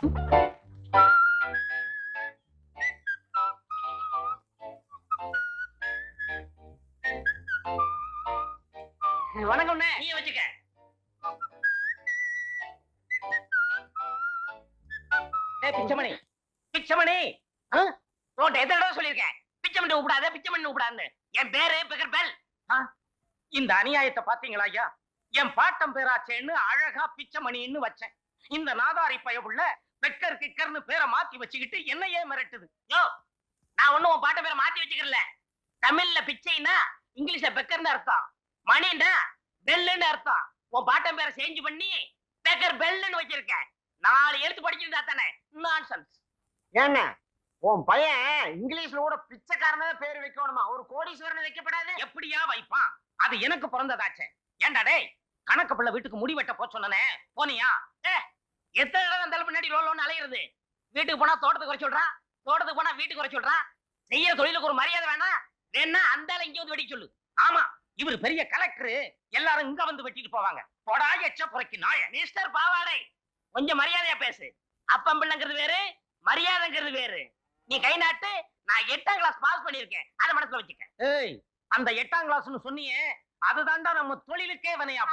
வணக்கம் நீ வச்சுக்க. பிச்சமணி பிச்சமணி எத்தனை தடவை சொல்லியிருக்கேன் பிச்சமணி கூப்பிடாத பிச்சமணி கூப்பிடாதுன்னு. என் பேரு பெக்கர். இந்த அநியாயத்தை பாத்தீங்களா ஐயா? என் பாட்டம் பேராச்சேன்னு அழகா பிச்சமணின்னு வச்சேன். இந்த நாதாரி பயவுள்ள பெக்கர் கிக்கர்னு பேரை மாத்தி வச்சுக்கிட்டு என்னையே மிரட்டுது. யோ, நான் ஒண்ணும் உன் பாட்ட பேரை மாத்தி வச்சுக்கிறல. தமிழ்ல பிச்சைன்னா இங்கிலீஷ்ல பெக்கர்னு அர்த்தம், மணின்னா பெல்லுன்னு அர்த்தம். உன் பாட்டம் பேரை சேஞ்ச் பண்ணி பெக்கர் பெல்லுன்னு வச்சிருக்கேன். 4 எழுத்து படிச்சிருந்தா தானே. நான்சென்ஸ். ஏங்க உன் பையன் இங்கிலீஷ்ல கூட பிச்சைக்காரனே பேர் வைக்கணுமா? ஒரு கோடீஸ்வரன் வைக்கப்படாது? எப்படியா வைப்பான்? அது எனக்கு பிறந்ததாச்சே. ஏண்டா டேய், கணக்கு பிள்ளை வீட்டுக்கு முடி வெட்ட போ சொன்னனே, போனியா? எத்தனை தடவை அந்த பின்னாடி லோன்னு அலையிறது? வீட்டுக்கு போனா தோட்டத்துக்கு குறை சொல்றா, தோட்டத்துக்கு போனா வீட்டுக்கு குறை சொல்றா. செய்யற தொழிலுக்கு ஒரு மரியாதை வேணாம்? வேணா அந்த இங்க வந்து வெட்டி சொல்லு. ஆமா, இவர் பெரிய கலெக்டர், எல்லாரும் இங்க வந்து வெட்டிட்டு போவாங்க. போடா எச்ச புரைக்கு நாய. மிஸ்டர் பாவாடை, கொஞ்சம் மரியாதையா பேசு. அப்பம் பிள்ளைங்கிறது வேறு, மரியாதைங்கிறது வேறு. நீ கை நாட்டு. நான் 8ஆம் கிளாஸ் பாஸ் பண்ணிருக்கேன், அதை மனசுல வச்சுக்க. ஏய், அந்த 8ஆம் கிளாஸ்னு சொன்னியே, அதுதான்டா நம்ம தொழிலுக்கே வினையா.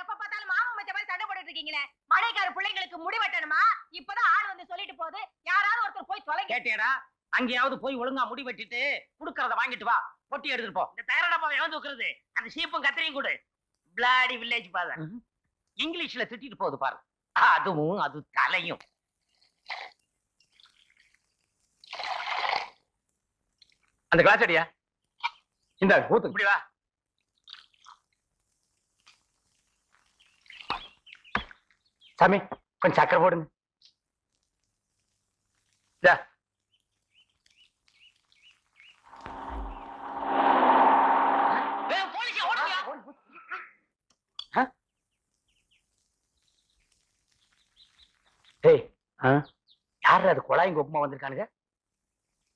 எப்ப பார்த்தாலும் மாமா மச்ச மாதிரி சண்டை போட்டுட்டு இருக்கீங்களே. மழைக்கார பிள்ளைங்களுக்கு முடி வெட்டணுமா? இப்பதான் ஆள் வந்து சொல்லிட்டு போகுது. யாராவது ஒருத்தர் போய் தொலைங்க. கேட்டியடா? அங்கேயாவது போய் ஒழுங்கா முடி வெட்டிட்டு குடுக்கறத வாங்கிட்டு வா. பொட்டி எடுத்துட்டு போ. இந்த தயாரடப்பாவை எவன் தூக்குறது? அந்த சீப்பும் கத்திரியும் கொடு. பிளாடி வில்லேஜ் பாத இங்கிலீஷ்ல திட்டிட்டு போகுது பாரு. அதுவும் அது தலையும். அந்த கிளாஸ் அடியா இந்த கூத்து இப்படி வா. சாமி கொஞ்சம் சக்கரை போடுங்க. யாரு அது குழாயும் கொப்பமா வந்திருக்கானுங்க?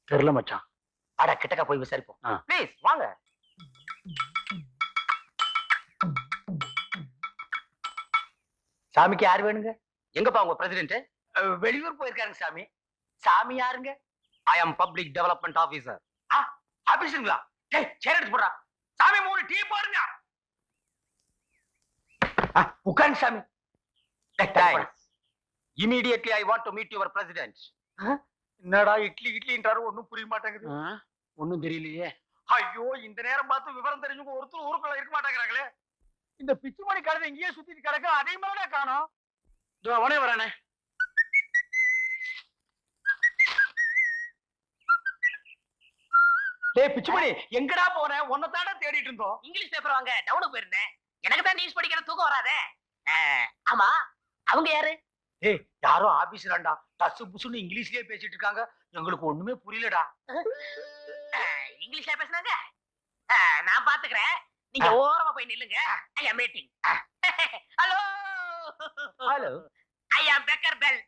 தெரியல மச்சான். அட கிட்டக்க போய் விசாரிப்போம். ப்ளீஸ் வாங்க. சாமிக்கு யாரு வேணுங்க? எங்கப்பா உங்க பிரசிடென்ட்? வெளியூர் போயிருக்காருங்க சாமி. சாமி யாருங்க? ஐ அம் பப்ளிக் டெவலப்மெண்ட் ஆபீசர். ஆபீஸுங்களா? சேர் எடுத்து போடுறா. சாமி 3 டீ போடுங்க. உட்காருங்க சாமி. Immediately I want to meet your president. என்னடா இட்லின்றாரு, ஒண்ணும் புரிய மாட்டேங்குது. ஒண்ணும் தெரியலையே. ஐயோ, இந்த நேரம் பார்த்து விவரம் தெரிஞ்சவங்க ஒருத்தர் ஊருக்குள்ள இருக்க மாட்டேங்கிறாங்களே. இந்த பிச்சுமணி கழுதை இங்கேயே சுத்திட்டு கிடக்கு, அதே மாதிரி காணோம். அவனே வரானே. டேய் பிச்சுமணி, எங்கடா போற? உன்னதாடா தேடிட்டு இருந்தோம். இங்கிலீஷ் பேப்பர் வாங்க டவுனுக்கு போயிருந்தேன். எனக்கு தான் நியூஸ் படிக்கிற தூக்கம் வராதே. ஆமா, அவங்க யாரு? ஏய், யாரோ ஆபீஸ்லடா. டசு புசுன்னு இங்கிலீஷ்லயே பேசிட்டு இருக்காங்க. எங்களுக்கு ஒண்ணுமே புரியலடா. இங்கிலீஷ்ல பேசுனாங்க. நான் பாத்துக்கிறேன், நீங்க ஓரமா போய் நில்லுங்க. I am meeting. Hello hello, I am beggar bell.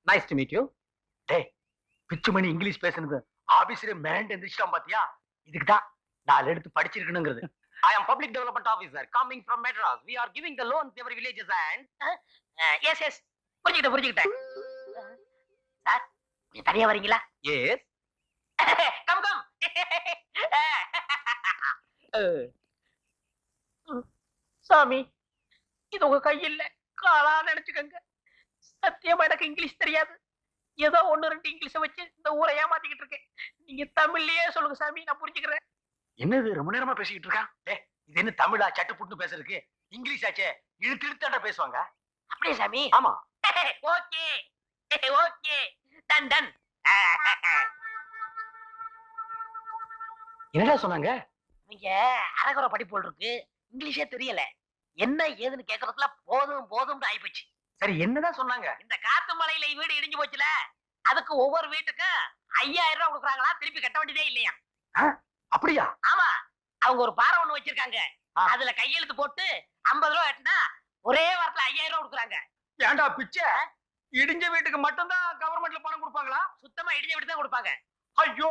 Nice to meet you. டேய் பிச்சுமணி இங்கிலீஷ் பேசுனது ஆபீஸ்ல மேண்ட் எந்திரிச்சிட்டான் பாத்தியா? இதுக்கு தான் 4 எடுத்து படிச்சிருக்கணுங்கிறது. I am public development officer coming from Madras. We are giving the loans to every villages and yes. புரிஞ்சுக்கிட்டேன். Sir, நீ தனியா வரீங்களா? எஸ். கம். சாமி, இது உங்க கையில் காலா நினைச்சுக்கங்க. சத்தியமா எனக்கு இங்கிலீஷ் தெரியாது. ஏதோ 1-2 இங்கிலீஷ வச்சு இந்த ஊரை ஏமாத்திக்கிட்டு இருக்கேன். நீங்க தமிழ்லயே சொல்லுங்க சாமி, நான் புரிஞ்சுக்கிறேன். என்னது ரொம்ப நேரமா பேசிக்கிட்டு இருக்கான்? இது என்ன தமிழா சட்டு புட்டு பேசுறதுக்கு? இங்கிலீஷ் ஆச்சே, இழுத்தாண்டா பேசுவாங்க. அப்படியே சாமி? ஆமா. Okay done. என்னடா சொன்னாங்க? நீங்க அரகுற படிப்பு இருக்கு, இங்கிலீஷே தெரியல. என்ன ஏதுன்னு கேக்குறதுல போதும் ஆயிப்போச்சு. சரி, என்னதான் சொன்னாங்க? இந்த காத்து மலையில வீடு இடிஞ்சு போச்சுல, அதுக்கு ஒவ்வொரு வீட்டுக்கும் 5000 ரூபாய் கொடுக்குறாங்களா, திருப்பி கட்ட வேண்டியதே இல்லையா? அப்படியா? ஆமா, அவங்க ஒரு பாறை ஒண்ணு வச்சிருக்காங்க. அதுல கையெழுத்து போட்டு 50 ரூபாய் எட்டுனா ஒரே வாரத்துல 5000 ரூபாய் கொடுக்குறாங்க. ஏன்டா பிச்சை? இடிஞ்ச வீட்டுக்கு மட்டும்தான் கவர்மெண்ட்ல பணம் கொடுப்பாங்களா? சுத்தமா இடிஞ்ச வீட்டு தான் கொடுப்பாங்க. ஐயோ,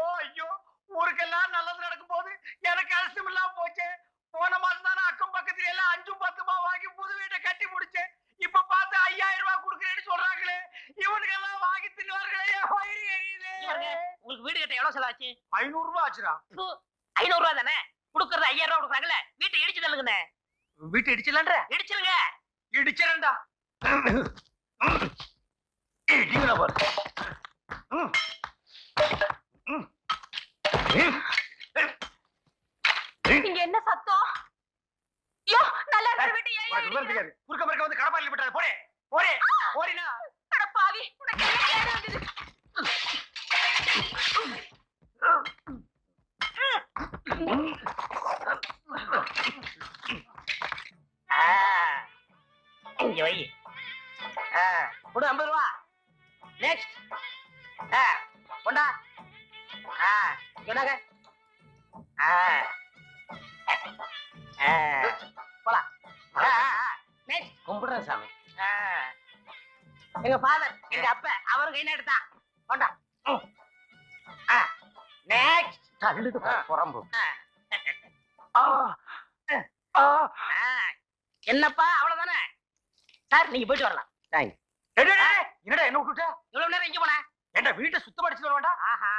ஊருக்கெல்லாம் நல்லது நடக்கும் போது எனக்கு கஷ்டம் இல்லாம போச்சு. போன மாசம் தானே அக்கம் பக்கத்துல எல்லாம் 5-10 வாங்கி புது வீட்டை கட்டி முடிச்சேன். இப்ப பார்த்து 5000 ரூபாய் கொடுக்குறேன்னு சொல்றாங்களே, இவனுக்கு எல்லாம் வீடு கட்ட எவ்வளவு செலவாச்சு? 500 ரூபாய் ஆச்சுடா. 500 ரூபா தானே? குடுக்கறது 5000 ரூபா கொடுக்குறாங்கல்ல, வீட்டை இடிச்சு தள்ளுங்கண்ணே. வீட்டு இடிச்சலான்ற இடிச்சிருங்க. இடிச்சறேன்டா. இடிங்கடா பாரு. இங்க என்ன சத்தம்? ஐயோ, நல்லா இருக்கிற வீட்டை ஏன் உனக்கு விவரம் தெரியாது. குறுக்க மறுக்க வந்து கடப்பாறையில விட்டாத. போடே போடே போறினா. அட பாவி, உனக்கு என்ன கேடு வந்தது? இங்க வை. கொடு 50 ரூபா. நெக்ஸ்ட். கொண்டா. சொன்னாங்க. போலாம். நெக்ஸ்ட். கும்பிடுறேன் சாமி. எங்க ஃபாதர், எங்க அப்பா, அவரு கை எடுத்தா. கொண்டா. நெக்ஸ்ட். தள்ளுது புறம்பு. என்னப்பா அவ்வளவுதானே? சார் நீங்க போயிட்டு வரலாம். தேங்க்ஸ். என்னடா என்ன விட்டுட்ட? இவ்வளவு நேரம் இங்க போன? ஏன்டா வீட்டை சுத்தம் அடிச்சுட்டு வர வேண்டாம்? ஆஹா,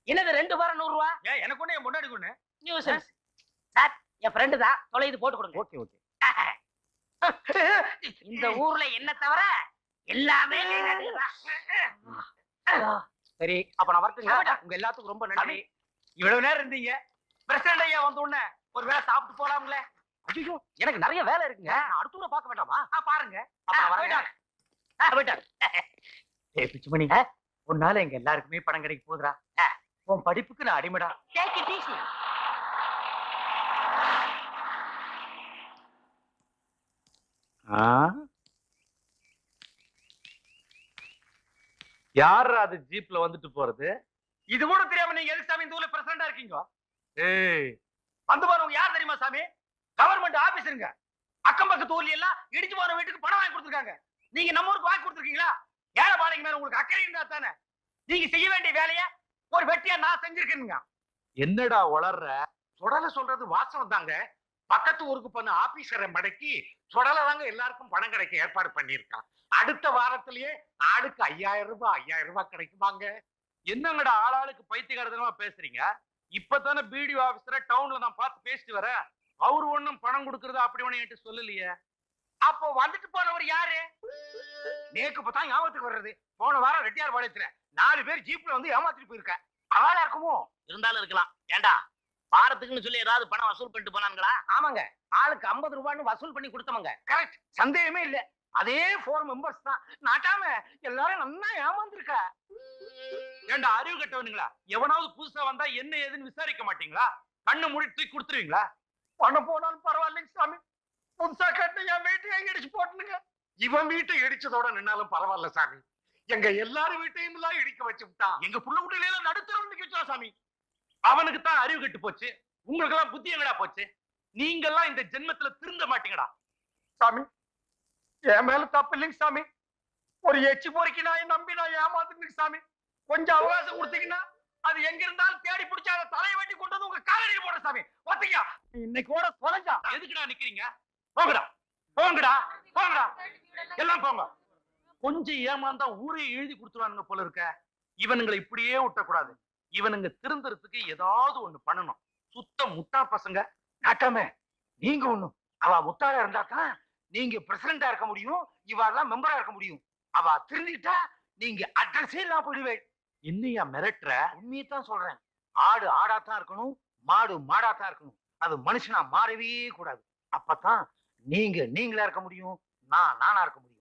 என்னது 2 வாரம் 100 ரூபா? ஏன் எனக்கு ஒண்ணு என் முன்னாடி ஒண்ணு. நியூசன்ஸ். சார் என் ஃப்ரெண்டு தான், தொலைது போட்டு கொடுங்க. Okay okay. இந்த ஊர்ல என்ன தவிர எல்லாமே கைகாட்டுதான். சரி அப்ப நான் வரட்டுங்க. உங்க எல்லாத்துக்கும் ரொம்ப நன்றி. இவ்வளவு நேரம் இருந்தீங்க. பிரசிடண்ட் ஐயா வந்த உடனே ஒரு வேளை சாப்பிட்டு போலாம்ல. ஐயோ எனக்கு நிறைய வேலை இருக்குங்க. நான் அடுத்த ஊரை பார்க்க வேண்டாமா? பாருங்க. ஏய் பிச்சுமணி, உன்னால எங்க எல்லாருக்குமே பணம் கிடைக்க போகுதுடா. உன் படிப்புக்கு நான் அடிமைடா. Take it easy. யார் அது ஜீப்ல வந்துட்டு போறது? இது கூட தெரியாம நீங்க எதுக்கு சாமி இந்த ஊர்ல பிரசிடண்டா இருக்கீங்க? ஏய், வந்து பாருங்க யார் தெரியுமா சாமி? கவர்மெண்ட் ஆபீஸருங்க. அக்கம் பக்கத்து ஊர்ல எல்லாம் இடிச்சு போற வீட்டுக்கு பணம் வாங்கி கொடுத்துருக்காங்க. நீங்க நம்ம ஊருக்கு வாங்கி கொடுத்துருக்கீங்களா? ஏழை பாளையங்க மேல உங்களுக்கு அக்கறை இருந்தா தானே. நீங்க செய்ய வேண்டிய வேலையை ஒரு வெட்டியா நான் செஞ்சிருக்கேனுங்க. என்னடா உளர்ற? சுடலை சொல்றது வாசம் தாங்க. பக்கத்து ஊருக்கு பண்ண ஆபீசரை மடக்கி சுடலை தாங்க எல்லாருக்கும் பணம் கிடைக்க ஏற்பாடு பண்ணிருக்கான். அடுத்த வாரத்திலேயே ஆளுக்கு 5000 ரூபாய் கிடைக்குமாங்க. என்னங்கடா ஆளாளுக்கு பைத்தியகாரத்தனமா பேசுறீங்க? இப்பதானே பிடிஓ ஆபீசரை டவுன்ல நான் பார்த்து பேசிட்டு வரேன். அவரு ஒண்ணும் பணம் கொடுக்கறது அப்படி ஒண்ணு என்கிட்ட சொல்லலையே. அப்போ வந்துட்டு போனவர் யாரு? நேக்கு பார்த்தா ஞாபகத்துக்கு வர்றது. போன வாரம் ரெட்டியார் பாளையத்துல 4 பேர் ஜீப்ல வந்து ஏமாத்திட்டு போயிருக்க. அவளா இருக்குமோ? இருந்தாலும் இருக்கலாம். ஏண்டா வாரத்துக்குன்னு சொல்லி ஏதாவது பணம் வசூல் பண்ணிட்டு போனாங்களா? ஆமாங்க, ஆளுக்கு 50 ரூபான்னு வசூல் பண்ணி கொடுத்தவங்க. கரெக்ட், சந்தேகமே இல்ல. அதே 4 மெம்பர்ஸ் தான். நாட்டாம எல்லாரும் நல்லா ஏமாந்துருக்கா. ஏண்டா அறிவு கட்டவனுங்களா? எவனாவது புதுசா வந்தா என்ன ஏதுன்னு விசாரிக்க மாட்டீங்களா? கண்ணு மூடி தூக்கி கொடுத்துருவீங்களா? பணம் போனாலும் பரவாயில்லைங்க சாமி. புதுசா கட்ட என் வீட்டையே இடிச்சு போட்டுனுங்க. இவன் வீட்டை இடிச்சதோட நின்னாலும் பரவாயில்ல சாமி. எங்க எல்லாரும் வீட்டையும் எல்லாம் இடிக்க வச்சு விட்டான். எங்க புள்ள குட்டில எல்லாம் நடுத்தரவுக்கு வச்சா சாமி. அவனுக்கு தான் அறிவு கட்டு போச்சு. உங்களுக்கு எல்லாம் புத்தி எங்கடா போச்சு? நீங்க எல்லாம் இந்த ஜென்மத்துல திருந்த மாட்டீங்கடா. சாமி என் மேல தப்பு இல்லைங்க சாமி. ஒரு எச்சி பொறுக்கி நான் நம்பி நான் ஏமாத்துங்க சாமி. கொஞ்சம் அவகாசம் கொடுத்தீங்கன்னா அது எங்க இருந்தாலும் தேடி பிடிச்சா அதை தலையை வெட்டி கொண்டு வந்து உங்க காலடியில் போடுற சாமி. ஒத்தியா இன்னைக்கு கூட தொலைஞ்சா. எதுக்குடா நிக்கிறீங்க? போங்கடா போங்கடா போங்கடா, எல்லாம் போங்க. கொஞ்சம் ஏமாந்தா ஊரே எழுதி கொடுத்துருவானுங்க போல இருக்க. இவனுங்களை இப்படியே விட்டக்கூடாது. இவனுங்க திருந்துறதுக்கு ஏதாவது ஒண்ணு பண்ணணும். சுத்த முட்டா பசங்க. நாட்டாம நீங்க ஒண்ணும் அவ முத்தாளா இருந்தா தான் நீங்க பிரசிடண்டா இருக்க முடியும். இவெல்லாம் மெம்பரா இருக்க முடியும். அவ திருந்திட்டா நீங்க அட்ரஸே இல்லாம போயிடுவே. என்னையா மிரட்டுற? உண்மையத்தான் சொல்றேன். ஆடு ஆடாத்தான் இருக்கணும், மாடு மாடாத்தான் இருக்கணும். அது மனுஷனா மாறவே கூடாது. அப்பதான் நீங்க நீங்களா இருக்க முடியும், நான் நானா இருக்க முடியும்.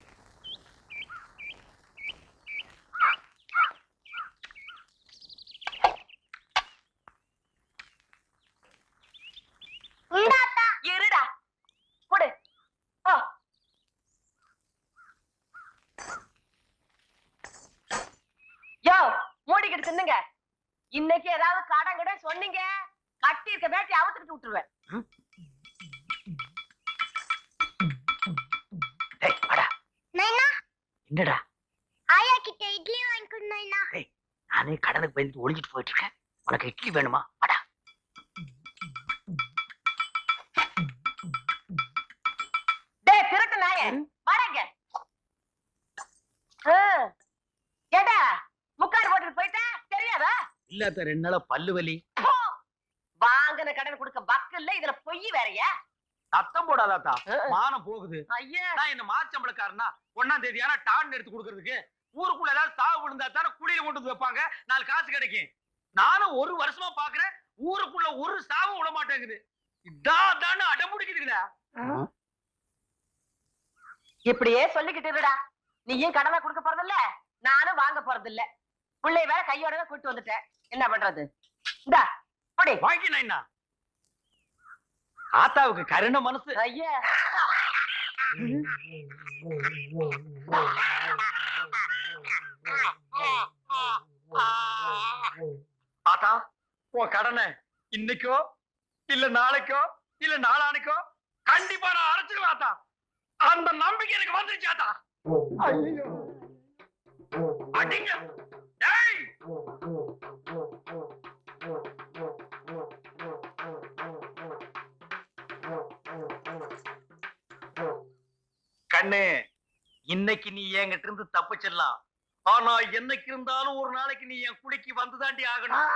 இருடா, கொடு. ஓ, யோ மூடிக்கிட்டு தின்னுங்க. இன்னைக்கு ஏதாவது கடன் கிட்ட சொன்னீங்க, கட்டி இருக்க வேட்டி அவுத்துக்கிட்டு விட்டுருவேன். டேய் வாடா. என்னடா? ஆயா கிட்ட இட்லி வாங்கிக்கணும். நானே கடனுக்கு பயந்து ஒளிஞ்சிட்டு போயிட்டு இருக்கேன். உனக்கு இட்லி வேணுமா? வாடா. டேய் திருட்டு நாயே, வாடங்க. ஏடா முக்காடு போட்டுட்டு போயிட்டா தெரியாதா? இல்ல அத்த 2 நாளா பல்லு வலி. வாங்கின கடன் கொடுக்க பக்கு இல்ல, இதுல பொய் வேறயா? சத்தம் போடாதாத்தா, மானம் போகுது. ஐயா, நான் என்ன மாச்சம்பளக்காரனா 1ஆம் தேதி ஆனா டான் எடுத்து கொடுக்கறதுக்கு? ஊருக்குள்ள ஏதாவது சாவு விழுந்தா தானே குழியில கொண்டு வந்து வைப்பாங்க, 4 காசு கிடைக்கும். நானும் 1 வருஷமா பாக்குறேன், ஊருக்குள்ள ஒரு சாவும் விட மாட்டேங்குது. இதான் அடம்பிடிக்குதுடா. இப்படியே சொல்லிக்கிட்டு இருடா. நீயும் கடனை கொடுக்க போறதில்ல, நானும் வாங்க போறதில்ல. பிள்ளை வேற கையோட தான் கூட்டு வந்துட்டேன், என்ன பண்றது? இந்தா போடி. வாங்கினா ஆத்தாவுக்கு கருணை மனசு. ஐயா, ஆத்தா உன் கடனை இன்னைக்கோ இல்ல நாளைக்கோ இல்ல நாளானைக்கோ கண்டிப்பா நான் அடைச்சிருவேன் ஆத்தா. அந்த நம்பிக்கை எனக்கு வந்துருச்சு ஆத்தா. ஐயோ அடிங்க. டேய் கண்ணு, இன்னைக்கு நீ என்கிட்ட இருந்து தப்பிச்சிடலாம். ஆனா என்னைக்கு இருந்தாலும் ஒரு நாளைக்கு நீ என் குடிக்கு வந்துதாண்டி ஆகணும்.